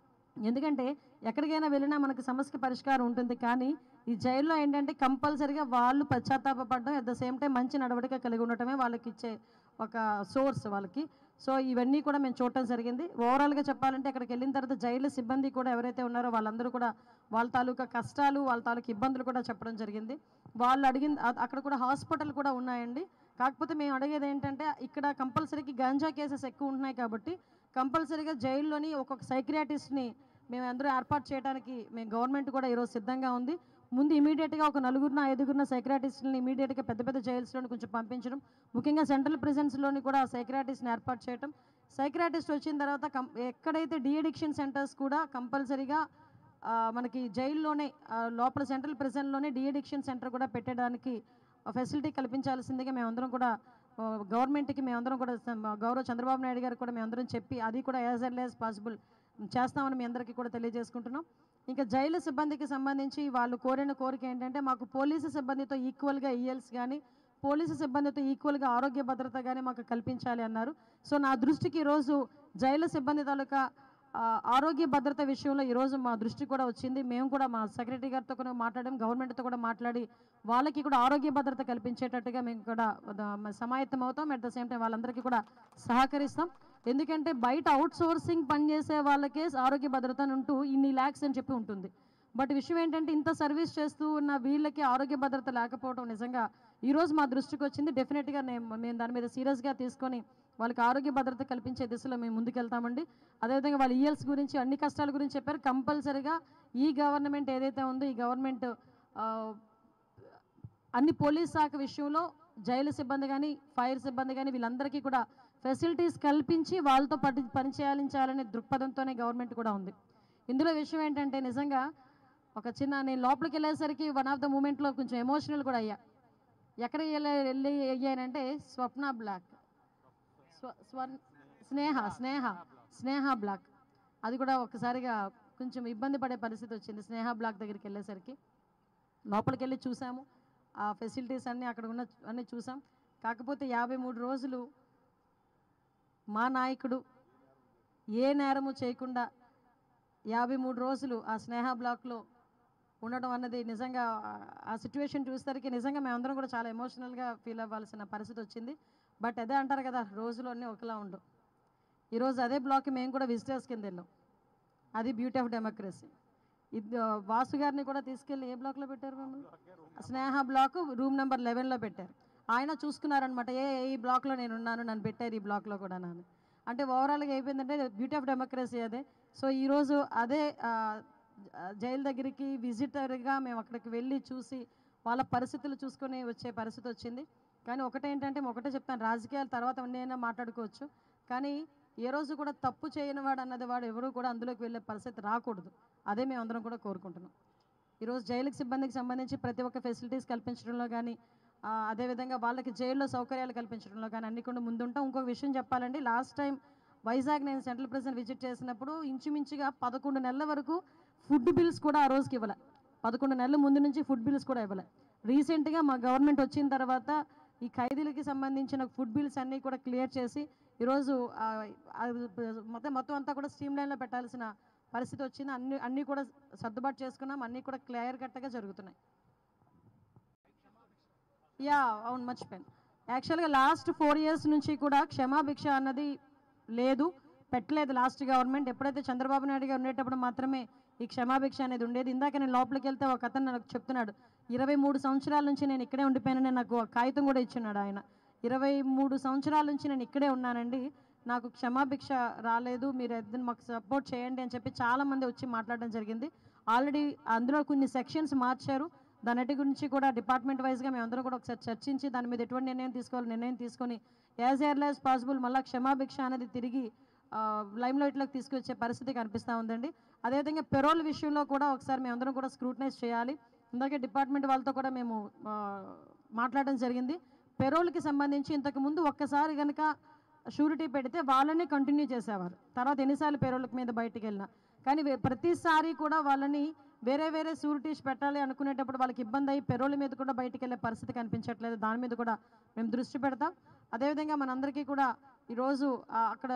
ఎందుకంటే ఎక్కడికైనా వెళ్ళినా మనకి సమస్యకి పరిష్కారం ఉంటుంది, కానీ ఈ జైల్లో ఏంటంటే కంపల్సరీగా వాళ్ళు పశ్చాత్తాపడడం, అట్ ద సేమ్ టైం మంచి నడవడిక కలిగి ఉండటమే వాళ్ళకి ఇచ్చే ఒక సోర్స్ వాళ్ళకి. సో ఇవన్నీ కూడా మేము చూడటం జరిగింది. ఓవరాల్గా చెప్పాలంటే అక్కడికి వెళ్ళిన తర్వాత జైలు సిబ్బంది కూడా ఎవరైతే ఉన్నారో వాళ్ళందరూ కూడా వాళ్ళ తాలూకా కష్టాలు, వాళ్ళ తాలూకా ఇబ్బందులు కూడా చెప్పడం జరిగింది. వాళ్ళు అక్కడ కూడా హాస్పిటల్ కూడా ఉన్నాయండి. కాకపోతే మేము అడిగేది ఏంటంటే ఇక్కడ కంపల్సరీకి గంజా కేసెస్ ఎక్కువ ఉంటున్నాయి కాబట్టి కంపల్సరీగా జైల్లోని ఒక్కొక్క సైక్రియాటిస్ట్ని మేము అందరూ ఏర్పాటు చేయడానికి గవర్నమెంట్ కూడా ఈరోజు సిద్ధంగా ఉంది. ముందు ఇమీడియట్గా ఒక 4-5 సైక్రియాటిస్టులని ఇమీడియట్గా పెద్ద పెద్ద జైల్స్లోని కొంచెం పంపించడం, ముఖ్యంగా సెంట్రల్ ప్రిజన్స్లోని కూడా సైక్రియాటిస్ట్ని ఏర్పాటు చేయడం. సైక్రియాటిస్ట్ వచ్చిన తర్వాత ఎక్కడైతే డీఅడిక్షన్ సెంటర్స్ కూడా కంపల్సరీగా మనకి జైల్లోనే లోపల సెంట్రల్ ప్రిజన్లోనే డీఅడిక్షన్ సెంటర్ కూడా పెట్టడానికి ఫెసిలిటీ కల్పించాల్సిందిగా మేమందరం కూడా గవర్నమెంట్కి మేమందరం కూడా గౌరవ చంద్రబాబు నాయుడు గారు కూడా మేమందరం చెప్పి అది కూడా యాజ్ ఎర్లీ యాజ్ పాసిబుల్ చేస్తామని మీ అందరికీ కూడా తెలియజేసుకుంటున్నాం. ఇంకా జైలు సిబ్బందికి సంబంధించి వాళ్ళు కోరిన కోరిక ఏంటంటే మాకు పోలీసు సిబ్బందితో ఈక్వల్గా ఈఎల్స్ కానీ పోలీసు సిబ్బందితో ఈక్వల్గా ఆరోగ్య భద్రత కానీ మాకు కల్పించాలి అన్నారు. సో నా దృష్టికి ఈరోజు జైలు సిబ్బంది తాలూకా ఆరోగ్య భద్రత విషయంలో ఈరోజు మా దృష్టి కూడా వచ్చింది. మేము కూడా మా సెక్రటరీ గారితో కూడా మాట్లాడాం, గవర్నమెంట్తో కూడా మాట్లాడి వాళ్ళకి కూడా ఆరోగ్య భద్రత కల్పించేటట్టుగా మేము కూడా సమాయత్తం అవుతాం. అట్ ద సేమ్ టైం వాళ్ళందరికీ కూడా సహకరిస్తాం. ఎందుకంటే బయట అవుట్ సోర్సింగ్ పనిచేసే వాళ్ళకే ఆరోగ్య భద్రత ఉంటూ ఇన్ని ల్యాక్స్ అని చెప్పి ఉంటుంది. బట్ విషయం ఏంటంటే ఇంత సర్వీస్ చేస్తూ ఉన్న వీళ్ళకి ఆరోగ్య భద్రత లేకపోవడం నిజంగా ఈరోజు మా దృష్టికి వచ్చింది. డెఫినెట్గా మేము దాని మీద సీరియస్గా తీసుకొని వాళ్ళకి ఆరోగ్య భద్రత కల్పించే దిశలో మేము ముందుకెళ్తామండి. అదేవిధంగా వాళ్ళ ఈఎల్స్ గురించి అన్ని కష్టాల గురించి చెప్పారు. కంపల్సరీగా ఈ గవర్నమెంట్ ఏదైతే ఉందో ఈ గవర్నమెంట్ అన్ని పోలీస్ శాఖ విషయంలో జైలు సిబ్బంది కానీ ఫైర్ సిబ్బంది కానీ వీళ్ళందరికీ కూడా ఫెసిలిటీస్ కల్పించి వాళ్ళతో పనిచేయాలనే దృక్పథంతోనే గవర్నమెంట్ కూడా ఉంది. ఇందులో విషయం ఏంటంటే నిజంగా నేను లోపలికి వెళ్ళేసరికి వన్ ఆఫ్ ద మూమెంట్లో కొంచెం ఎమోషనల్ కూడా అయ్యా. ఎక్కడికి అయ్యానంటే స్వప్న బ్లాక్, స్నేహ బ్లాక్, అది కూడా ఒక్కసారిగా కొంచెం ఇబ్బంది పడే పరిస్థితి వచ్చింది. స్నేహ బ్లాక్ దగ్గరికి వెళ్ళేసరికి లోపలికి వెళ్ళి చూసాము, ఆ ఫెసిలిటీస్ అన్నీ అక్కడ అన్నీ చూసాం. కాకపోతే 53 రోజులు మా నాయకుడు ఏ నేరము చేయకుండా 53 రోజులు ఆ స్నేహ బ్లాక్లో ఉండడం అన్నది నిజంగా ఆ సిచ్యువేషన్ చూసేసరికి నిజంగా మేమందరం కూడా చాలా ఎమోషనల్గా ఫీల్ అవ్వాల్సిన పరిస్థితి వచ్చింది. బట్ అదే అంటారు కదా, రోజులు అన్నీ ఒకలా ఉండవు. ఈరోజు అదే బ్లాక్కి మేము కూడా విజిటర్స్ కింద వెళ్ళాం. అది బ్యూటీ ఆఫ్ డెమోక్రసీ. వాసు గారిని కూడా తీసుకెళ్ళి ఏ బ్లాక్లో పెట్టారు మమ్మల్ని? స్నేహ బ్లాక్ రూమ్ నెంబర్ 11లో పెట్టారు. ఆయన చూసుకున్నారనమాట, ఈ బ్లాక్లో నేను ఉన్నాను, నన్ను పెట్టారు ఈ బ్లాక్లో కూడా నన్ను. అంటే ఓవరాల్గా అయిపోయిందంటే బ్యూటీ ఆఫ్ డెమోక్రసీ అదే. సో ఈరోజు అదే జైలు దగ్గరికి విజిటర్గా మేము అక్కడికి వెళ్ళి చూసి వాళ్ళ పరిస్థితులు చూసుకొని వచ్చే పరిస్థితి వచ్చింది. కానీ ఒకటేంటంటే ఒకటే చెప్తాను, రాజకీయాల తర్వాత ఉన్నైనా మాట్లాడుకోవచ్చు, కానీ ఏ రోజు కూడా తప్పు చేయని వాడు అన్నది వాడు ఎవరు కూడా అందులోకి వెళ్ళే పరిస్థితి రాకూడదు. అదే మేము అందరం కూడా కోరుకుంటున్నాం. ఈరోజు జైలుకి సిబ్బందికి సంబంధించి ప్రతి ఒక్క ఫెసిలిటీస్ కల్పించడంలో కానీ అదేవిధంగా వాళ్ళకి జైల్లో సౌకర్యాలు కల్పించడంలో కానీ అన్ని కూడా ముందుంటాం. ఇంకొక విషయం చెప్పాలండి, లాస్ట్ టైం వైజాగ్ నేను సెంట్రల్ ప్రిజన్ విజిట్ చేసినప్పుడు ఇంచుమించుగా 11 నెలల వరకు ఫుడ్ బిల్స్ కూడా ఆ రోజుకి ఇవ్వలే. 11 నెలల ముందు నుంచి ఫుడ్ బిల్స్ కూడా ఇవ్వలే. రీసెంట్గా మా గవర్నమెంట్ వచ్చిన తర్వాత ఈ ఖైదీలకి సంబంధించిన ఫుడ్ బిల్స్ అన్నీ కూడా క్లియర్ చేసి ఈరోజు మొత్తం అంతా కూడా స్ట్రీమ్ లైన్లో పెట్టాల్సిన పరిస్థితి వచ్చింది. అన్నీ కూడా సర్దుబాటు చేసుకున్నాం, అన్నీ కూడా క్లియర్ కట్గా జరుగుతున్నాయి. యా అవును మర్చిపోయాను. యాక్చువల్గా లాస్ట్ 4 ఇయర్స్ నుంచి కూడా క్షమాభిక్ష అన్నది లేదు, పెట్టలేదు లాస్ట్ గవర్నమెంట్. ఎప్పుడైతే చంద్రబాబు నాయుడు గారు ఉండేటప్పుడు మాత్రమే ఈ క్షమాభిక్ష అనేది ఉండేది. ఇందాక నేను లోపలికి వెళ్తే ఒక అతను నాకు చెప్తున్నాడు, 23 సంవత్సరాల నుంచి నేను ఇక్కడే ఉండిపోయానని నాకు ఒక కాగితం కూడా ఇచ్చున్నాడు ఆయన. 23 సంవత్సరాల నుంచి నేను ఇక్కడే ఉన్నానండి, నాకు క్షమాభిక్ష రాలేదు, మీరు ఏదైనా మాకు సపోర్ట్ చేయండి అని చెప్పి చాలామంది వచ్చి మాట్లాడడం జరిగింది. ఆల్రెడీ అందులో కొన్ని సెక్షన్స్ మార్చారు. దానిటి గురించి కూడా డిపార్ట్మెంట్ వైజ్గా మేమందరం కూడా ఒకసారి చర్చించి దాని మీద ఎటువంటి నిర్ణయం తీసుకొని యాజ్ ఎర్లీ యాజ్ పాసిబుల్ మళ్ళీ క్షమాభిక్ష అనేది తిరిగి లైమ్లైట్లోకి తీసుకొచ్చే పరిస్థితి కనిపిస్తూ ఉందండి. అదేవిధంగా పెరోల్ విషయంలో కూడా ఒకసారి మేమందరం కూడా స్క్రూటనైజ్ చేయాలి. ఇందాకే డిపార్ట్మెంట్ వాళ్ళతో కూడా మేము మాట్లాడడం జరిగింది. పెరోల్కి సంబంధించి ఇంతకుముందు ఒక్కసారి కనుక షూరిటీ పెడితే వాళ్ళని కంటిన్యూ చేసేవారు, తర్వాత ఎన్నిసార్లు పెరోల్కి మీద బయటికి వెళ్ళినా. కానీ ప్రతిసారి కూడా వాళ్ళని వేరే షూరిటీస్ పెట్టాలి అనుకునేటప్పుడు వాళ్ళకి ఇబ్బంది అయ్యి పెరోల్ మీద కూడా బయటికి వెళ్ళే పరిస్థితి కనిపించట్లేదు. దాని మీద కూడా మేము దృష్టి పెడతాం. అదేవిధంగా మనందరికీ కూడా ఈరోజు అక్కడ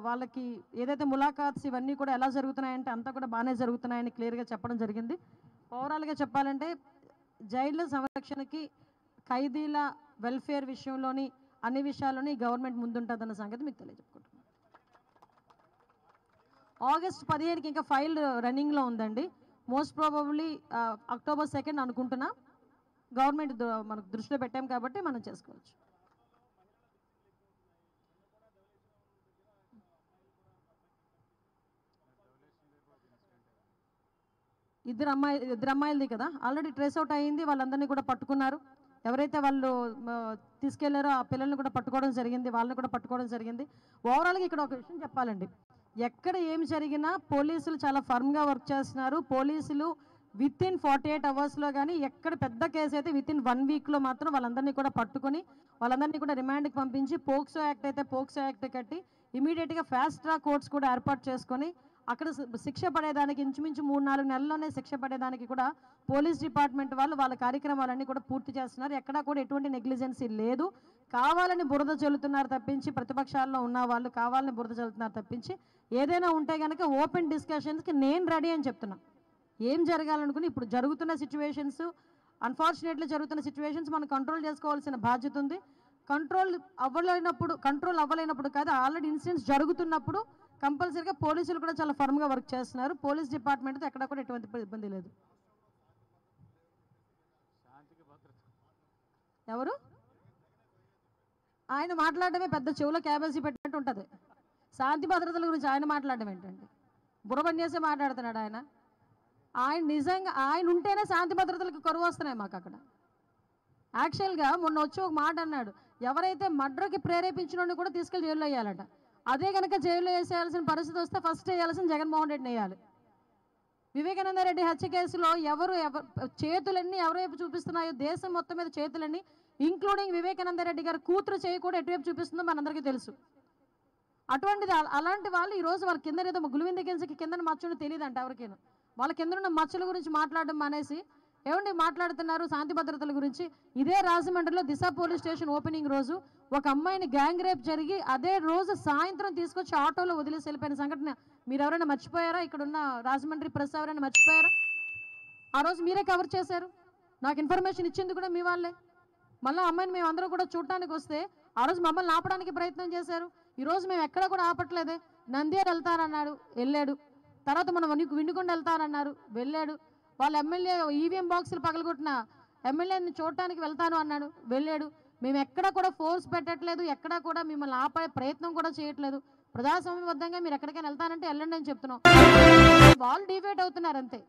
వాళ్ళకి ఏదైతే ములాఖాత్స్ ఇవన్నీ కూడా ఎలా జరుగుతున్నాయంటే అంతా కూడా బాగానే జరుగుతున్నాయని క్లియర్గా చెప్పడం జరిగింది. ఓవరాల్గా చెప్పాలంటే జైళ్ళ సంరక్షణకి, ఖైదీల వెల్ఫేర్ విషయంలోని అన్ని విషయాల్లోని గవర్నమెంట్ ముందుంటుందన్న సంగతి మీకు తెలియజెప్పుకుంటున్నాను. ఆగస్ట్ 15కి ఇంకా ఫైల్ రన్నింగ్లో ఉందండి. మోస్ట్ ప్రాబబ్లీ అక్టోబర్ 2 అనుకుంటున్నా. గవర్నమెంట్ మనకు దృష్టిలో పెట్టాం కాబట్టి మనం చేసుకోవచ్చు. ఇద్దరు అమ్మాయిలది కదా, ఆల్రెడీ ట్రేస్ అవుట్ అయ్యింది, వాళ్ళందరినీ కూడా పట్టుకున్నారు. ఎవరైతే వాళ్ళు తీసుకెళ్లారో ఆ పిల్లల్ని కూడా పట్టుకోవడం జరిగింది, వాళ్ళని కూడా పట్టుకోవడం జరిగింది. ఓవరాల్గా ఇక్కడ ఒక విషయం చెప్పాలండి, ఎక్కడ ఏం జరిగినా పోలీసులు చాలా ఫర్మ్గా వర్క్ చేస్తున్నారు. పోలీసులు వితిన్ 48 అవర్స్లో కానీ ఎక్కడ పెద్ద కేసు అయితే వితిన్ 1 వీక్లో మాత్రం వాళ్ళందరినీ కూడా పట్టుకొని వాళ్ళందరినీ కూడా రిమాండ్కి పంపించి పోక్సో యాక్ట్ అయితే పోక్సో యాక్ట్ కట్టి ఇమీడియట్గా ఫాస్ట్ ట్రాక్ కోర్ట్స్ కూడా ఏర్పాటు చేసుకొని అక్కడ శిక్ష పడేదానికి ఇంచుమించు 3-4 నెలల్లోనే శిక్ష పడేదానికి కూడా పోలీస్ డిపార్ట్మెంట్ వాళ్ళు వాళ్ళ కార్యక్రమాలన్నీ కూడా పూర్తి చేస్తున్నారు. ఎక్కడా కూడా ఎటువంటి నెగ్లిజెన్సీ లేదు. కావాలని బురద చల్లుతున్నారు తప్పించి, ప్రతిపక్షాల్లో ఉన్న వాళ్ళు కావాలని బురద చల్లుతున్నారు తప్పించి, ఏదైనా ఉంటే కనుక ఓపెన్ డిస్కషన్స్కి నేను రెడీ అని చెప్తున్నా. ఏం జరగాలనుకుని ఇప్పుడు జరుగుతున్న సిచ్యువేషన్స్, అన్ఫార్చునేట్లీ జరుగుతున్న సిచ్యువేషన్స్ మనం కంట్రోల్ చేసుకోవాల్సిన బాధ్యత ఉంది. కంట్రోల్ అవ్వలేనప్పుడు కాదు, ఆల్రెడీ ఇన్సిడెంట్స్ జరుగుతున్నప్పుడు కంపల్సరీగా పోలీసులు కూడా చాలా ఫర్మ్గా వర్క్ చేస్తున్నారు. పోలీస్ డిపార్ట్మెంట్తో ఎక్కడ కూడా ఎటువంటి ఇబ్బంది లేదు. ఎవరు ఆయన మాట్లాడడమే పెద్ద చెవులో క్యాబేజీ పెట్టినట్టు ఉంటుంది. శాంతి భద్రతల గురించి ఆయన మాట్లాడడం ఏంటండి, బుర్రబన్యేసే మాట్లాడుతున్నాడు ఆయన. నిజంగా ఆయన ఉంటేనే శాంతి భద్రతలకు కరువు వస్తున్నాయి మాకు అక్కడ. యాక్చువల్గా మొన్న వచ్చి ఒక మాట అన్నాడు, ఎవరైతే మర్డర్కి ప్రేరేపించిన కూడా తీసుకెళ్ళి జైల్లో వేయాలట. అదే కనుక జైల్లో వేసేయాల్సిన పరిస్థితి వస్తే ఫస్ట్ వేయాల్సిన జగన్మోహన్ రెడ్డిని వేయాలి. వివేకానంద రెడ్డి హత్య కేసులో చేతులన్నీ ఎవరైపు చూపిస్తున్నాయో, దేశం మొత్తం మీద చేతులన్నీ, ఇంక్లూడింగ్ వివేకానంద రెడ్డి గారి కూతురు చేయి కూడా ఎటువైపు చూపిస్తుందో మనందరికీ తెలుసు. అటువంటిది అలాంటి వాళ్ళు ఈరోజు వాళ్ళ కింద ఏదో గులివింద గింజకి కింద మచ్చను తెలియదంట ఎవరికైనా. వాళ్ళ కింద ఉన్న మచ్చల గురించి మాట్లాడడం మానేసి ఏమండి మాట్లాడుతున్నారు శాంతి భద్రతల గురించి. ఇదే రాజమండ్రిలో దిశ పోలీస్ స్టేషన్ ఓపెనింగ్ రోజు ఒక అమ్మాయిని గ్యాంగ్ రేప్ జరిగి అదే రోజు సాయంత్రం తీసుకొచ్చి ఆటోలో వదిలేసి వెళ్ళిపోయిన సంఘటన మీరు ఎవరైనా మర్చిపోయారా? ఇక్కడ ఉన్న రాజమండ్రి ప్రెస్ ఎవరైనా మర్చిపోయారా? ఆ రోజు మీరే కవర్ చేశారు, నాకు ఇన్ఫర్మేషన్ ఇచ్చింది కూడా మీ వాళ్ళే. మళ్ళీ అమ్మాయిని మేము అందరూ కూడా చూడటానికి వస్తే ఆ రోజు మమ్మల్ని ఆపడానికి ప్రయత్నం చేశారు. ఈరోజు మేము ఎక్కడ కూడా ఆపట్లేదే. నంద్యాల వెళ్తారన్నాడు, వెళ్ళాడు. తర్వాత మనం విండుకొండ వెళ్తారన్నారు, వెళ్ళాడు. వాళ్ళ ఎమ్మెల్యే ఈవీఎం బాక్సులు పగలగొట్టిన ఎమ్మెల్యేని చూడటానికి వెళ్తాను అన్నాడు, వెళ్ళాడు. మేము ఎక్కడ కూడా ఫోర్స్ పెట్టట్లేదు, ఎక్కడా కూడా మిమ్మల్ని ఆపే ప్రయత్నం కూడా చేయట్లేదు. ప్రజాస్వామ్యబద్ధంగా మీరు ఎక్కడికైనా వెళ్తానంటే వెళ్ళండి అని చెప్తున్నాం. వాళ్ళు డివేట్ అవుతున్నారు అంతే.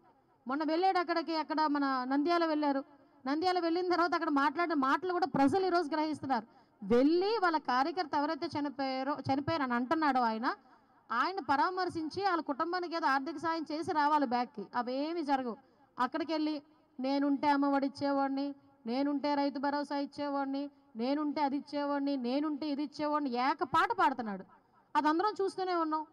మొన్న వెళ్ళాడు అక్కడ మన నంద్యాల వెళ్ళారు. నంద్యాల వెళ్ళిన తర్వాత అక్కడ మాట్లాడిన మాటలు కూడా ప్రజలు ఈరోజు గ్రహిస్తున్నారు. వెళ్ళి వాళ్ళ కార్యకర్త ఎవరైతే చనిపోయారని అంటున్నాడో ఆయన పరామర్శించి వాళ్ళ కుటుంబానికి ఏదో ఆర్థిక సాయం చేసి రావాలి బ్యాక్కి. అవేమి జరగవు. అక్కడికి వెళ్ళి నేనుంటే అమ్మఒడి ఇచ్చేవాడిని, నేనుంటే రైతు భరోసా ఇచ్చేవాడిని, నేనుంటే అది ఇచ్చేవాడిని, నేనుంటే ఇది ఇచ్చేవాడిని ఏకపాట పాడుతున్నాడు. అది అందరం చూస్తూనే ఉన్నాం.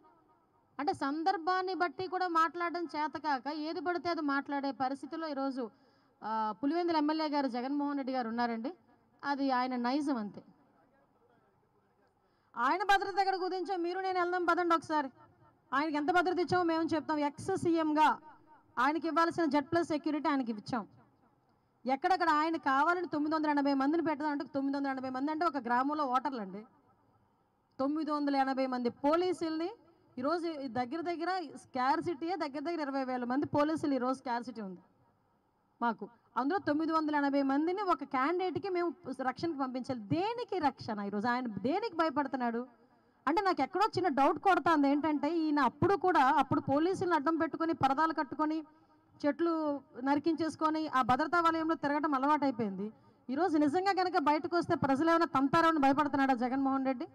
అంటే సందర్భాన్ని బట్టి కూడా మాట్లాడడం చేతకాక ఏది పడితే అది మాట్లాడే పరిస్థితిలో ఈరోజు పులివెందుల ఎమ్మెల్యే గారు జగన్మోహన్ రెడ్డి గారు ఉన్నారండి. అది ఆయన నైజం అంతే. ఆయన భద్రత ఎక్కడ కుదించాం, మీరు నేను వెళ్దాం పదండి ఒకసారి. ఆయనకి ఎంత భద్రత ఇచ్చామో మేము చెప్తాం. ఎక్స్ సీఎంగా ఆయనకి ఇవ్వాల్సిన Z+ సెక్యూరిటీ ఆయనకి ఇచ్చాం. ఎక్కడక్కడ ఆయన కావాలని 980 మందిని పెట్టదంటే 980 మంది అంటే ఒక గ్రామంలో ఓటర్లు అండి. 980 మంది పోలీసుల్ని ఈరోజు దగ్గర దగ్గర స్కార్సిటీయే దగ్గర దగ్గర 20,000 మంది పోలీసులు ఈరోజు స్కార్సిటీ ఉంది మాకు. అందులో 980 మందిని ఒక క్యాండిడేట్కి మేము రక్షణకు పంపించాలి. దేనికి రక్షణ? ఈరోజు ఆయన దేనికి భయపడుతున్నాడు అంటే నాకు ఎక్కడో చిన్న డౌట్ కొడుతుంది. ఏంటంటే ఈయన అప్పుడు పోలీసులను అడ్డం పెట్టుకొని పరదాలు కట్టుకొని చెట్లు నరికించేసుకొని ఆ భద్రతా వలయంలో తిరగడం అలవాటు అయిపోయింది. ఈరోజు నిజంగా కనుక బయటకు వస్తే ప్రజలు ఏమైనా తంతారని భయపడుతున్నాడా జగన్మోహన్ రెడ్డి?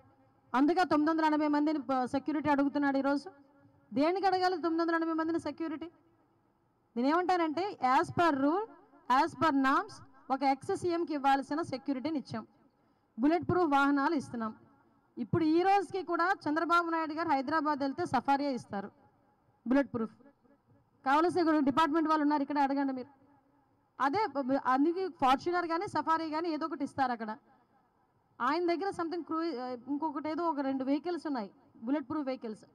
అందుకే 980 మందిని సెక్యూరిటీ అడుగుతున్నాడు. ఈరోజు దేనికి అడగాలి 980 మందిని సెక్యూరిటీ? నేనేమంటానంటే as per rule, as per norms ఒక ఎక్స్ సీఎంకి ఇవ్వాల్సిన సెక్యూరిటీని ఇచ్చాం, బుల్లెట్ ప్రూఫ్ వాహనాలు ఇస్తున్నాం. ఇప్పుడు ఈ రోజుకి కూడా చంద్రబాబు నాయుడు గారు హైదరాబాద్ వెళ్తే సఫారీయే ఇస్తారు, బుల్లెట్ ప్రూఫ్. కావలసిన డిపార్ట్మెంట్ వాళ్ళు ఉన్నారు ఇక్కడ, అడగండి మీరు. అదే అందుకే ఫార్చునర్ కానీ సఫారీ కానీ ఏదో ఒకటి ఇస్తారు అక్కడ. ఆయన దగ్గర సంథింగ్ ఇంకొకటి ఏదో ఒక 2 వెహికల్స్ ఉన్నాయి, బుల్లెట్ ప్రూఫ్ వెహికల్స్.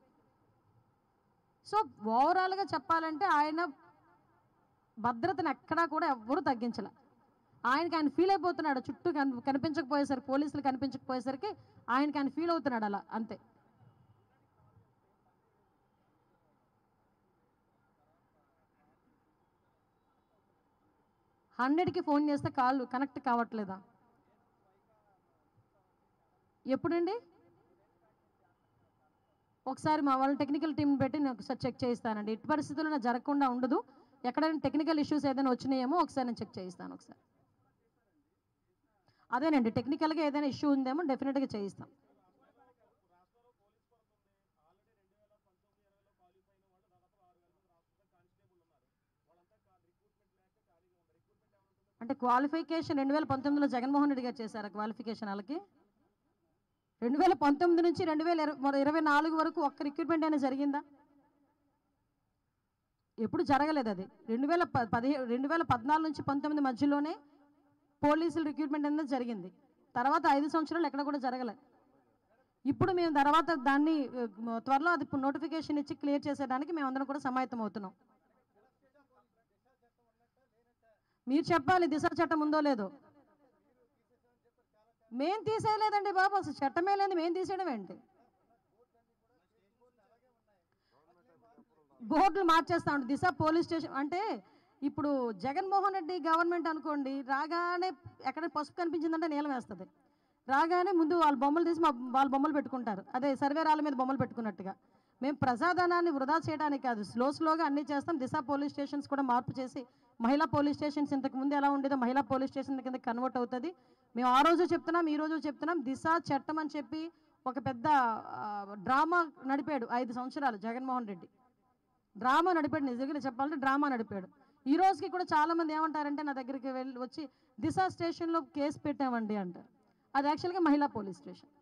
సో ఓవరాల్గా చెప్పాలంటే ఆయన భద్రతను ఎక్కడా కూడా ఎవ్వరూ తగ్గించలే. ఆయన ఫీల్ అయిపోతున్నాడు. చుట్టూ కనిపించకపోయేసరికి, పోలీసులు కనిపించకపోయేసరికి ఆయన ఫీల్ అవుతున్నాడు అలా, అంతే. హండ్రెడ్కి ఫోన్ చేస్తే కాల్ కనెక్ట్ కావట్లేదా? ఎప్పుడండి? ఒకసారి మా వాళ్ళ టెక్నికల్ టీంని పెట్టి నేను ఒకసారి చెక్ చేయిస్తానండి. ఎట్టి పరిస్థితుల్లో జరగకుండా ఉండదు. ఎక్కడైనా టెక్నికల్ ఇష్యూస్ ఏదైనా వచ్చినాయేమో ఒకసారి నేను చెక్ చేయిస్తాను. ఒకసారి అదేనండి, టెక్నికల్గా ఏదైనా ఇష్యూ ఉందేమో డెఫినెట్గా చేయిస్తాం. అంటే క్వాలిఫికేషన్ 2019లో జగన్మోహన్ రెడ్డి గారు చేశారా క్వాలిఫికేషన్? వాళ్ళకి 2019 నుంచి 2024 వరకు ఒక్క రిక్రూట్మెంట్ అయినా జరిగిందా? ఎప్పుడు జరగలేదు. అది 2014 నుంచి 19 మధ్యలోనే పోలీసులు రిక్రూట్మెంట్ అనేది జరిగింది. తర్వాత 5 సంవత్సరాలు ఎక్కడ కూడా జరగలేదు. ఇప్పుడు మేము తర్వాత దాన్ని త్వరలో అది నోటిఫికేషన్ ఇచ్చి క్లియర్ చేసేయడానికి మేమందరం కూడా సమాయత్తం అవుతున్నాం. మీరు చెప్పాలి దిశ చట్టం ఉందో లేదో. మేం తీసేయలేదండి బాబు, అసలు చట్టమే లేదు, మేము తీసేయడం ఏంటి? బోర్డులు మార్చేస్తా ఉంటే దిశ పోలీస్ స్టేషన్ అంటే ఇప్పుడు జగన్మోహన్ రెడ్డి గవర్నమెంట్ అనుకోండి, రాగానే ఎక్కడ పసుపు కనిపించిందంటే నీలం వేస్తుంది. రాగానే ముందు వాళ్ళ బొమ్మలు తీసి వాళ్ళ బొమ్మలు పెట్టుకుంటారు, అదే సర్వేరాల మీద బొమ్మలు పెట్టుకున్నట్టుగా. మేము ప్రజాధనాన్ని వృధా చేయడానికి కాదు, స్లోగా అన్నీ చేస్తాం. దిశ పోలీస్ స్టేషన్స్ కూడా మార్పు చేసి మహిళా పోలీస్ స్టేషన్స్ ఇంతకుముందు ఎలా ఉండేదో మహిళా పోలీస్ స్టేషన్ కింద కన్వర్ట్ అవుతుంది. మేము ఆ రోజు చెప్తున్నాం, ఈ రోజు చెప్తున్నాం. దిశ చట్టం అని చెప్పి ఒక పెద్ద డ్రామా నడిపాడు 5 సంవత్సరాలు జగన్మోహన్ రెడ్డి. డ్రామా నడిపాడు, నిజంగా చెప్పాలంటే డ్రామా నడిపాడు. ఈ రోజుకి కూడా చాలామంది ఏమంటారంటే నా దగ్గరికి వచ్చి దిశ స్టేషన్లో కేసు పెట్టామండి అంటారు. అది యాక్చువల్గా మహిళా పోలీస్ స్టేషన్.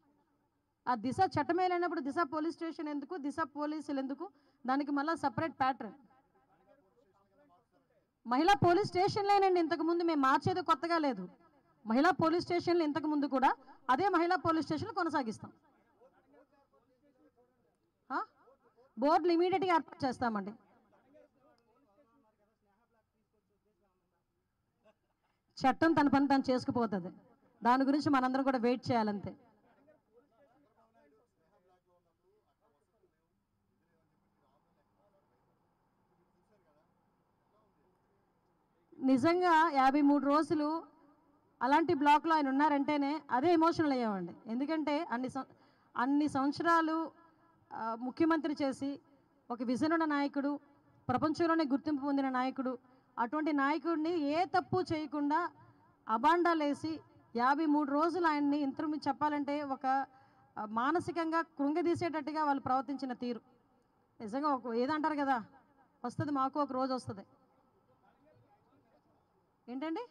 ఆ దిశ చట్టమే లేనప్పుడు దిశ పోలీస్ స్టేషన్ ఎందుకు, దిశ పోలీసులు ఎందుకు? దానికి మళ్ళీ సపరేట్ ప్యాటర్న్. మహిళా పోలీస్ స్టేషన్లేనండి, ఇంతకుముందు మేము మార్చేది కొత్తగా లేదు. మహిళా పోలీస్ స్టేషన్లు ఇంతకుముందు కూడా అదే మహిళా పోలీస్ స్టేషన్లు కొనసాగిస్తాం. బోర్డులు ఇమీడియట్గా ఏర్పాటు చేస్తామండి. చట్టం తన పని తను చేసుకుపోతుంది, దాని గురించి మనందరం కూడా వెయిట్ చేయాలంతే. నిజంగా 53 రోజులు అలాంటి బ్లాక్లో ఆయన ఉన్నారంటేనే అదే ఎమోషనల్ అయ్యామండి. ఎందుకంటే అన్ని సంవత్సరాలు ముఖ్యమంత్రి చేసి ఒక విజన్ ఉన్న నాయకుడు, ప్రపంచంలోనే గుర్తింపు పొందిన నాయకుడు, అటువంటి నాయకుడిని ఏ తప్పు చేయకుండా అబాండాలేసి 53 రోజులు ఆయన్ని ఇంతకు చెప్పాలంటే ఒక మానసికంగా కృంగదీసేటట్టుగా వాళ్ళు ప్రవర్తించిన తీరు నిజంగా ఏదంటారు కదా, వస్తుంది మాకు ఒక రోజు వస్తుంది. ఏంటండి?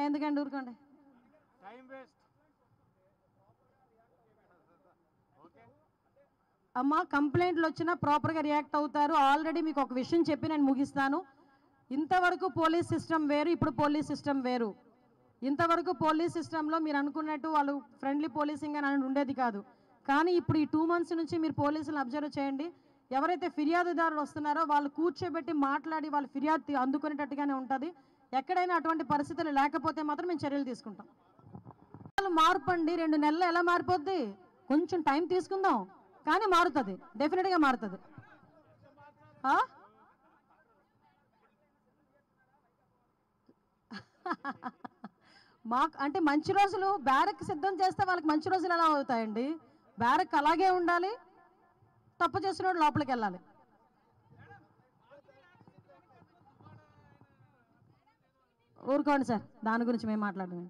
ఎందుకండి ఊరుకోండి. అమ్మ కంప్లైంట్లు వచ్చినా ప్రాపర్గా రియాక్ట్ అవుతారు. ఆల్రెడీ మీకు ఒక విషయం చెప్పి నేను ముగిస్తాను. ఇంతవరకు పోలీస్ సిస్టమ్ వేరు, ఇప్పుడు పోలీస్ సిస్టమ్ వేరు. ఇంతవరకు పోలీస్ సిస్టంలో మీరు అనుకున్నట్టు వాళ్ళు ఫ్రెండ్లీ పోలీసింగ్ అని ఉండేది కాదు. కానీ ఇప్పుడు ఈ 2 months నుంచి మీరు పోలీసులను అబ్జర్వ్ చేయండి. ఎవరైతే ఫిర్యాదుదారులు వస్తున్నారో వాళ్ళు కూర్చోబెట్టి మాట్లాడి వాళ్ళ ఫిర్యాదు అందుకునేటట్టుగానే ఉంటుంది. ఎక్కడైనా అటువంటి పరిస్థితులు లేకపోతే మాత్రం మేము చర్యలు తీసుకుంటాం. మార్పు అండి 2 నెలలు ఎలా మారిపోద్ది? కొంచెం టైం తీసుకుందాం, కానీ మారుతుంది, డెఫినెట్గా మారుతుంది. మాకు అంటే మంచి రోజులు బ్యారక్ సిద్ధం చేస్తే వాళ్ళకి మంచి రోజులు ఎలా అవుతాయండి? బ్యారక్ అలాగే ఉండాలి, తప్పు చేసినోడు లోపలికి వెళ్ళాలి. ఊరుకోండి సార్, దాని గురించి మేము మాట్లాడమే.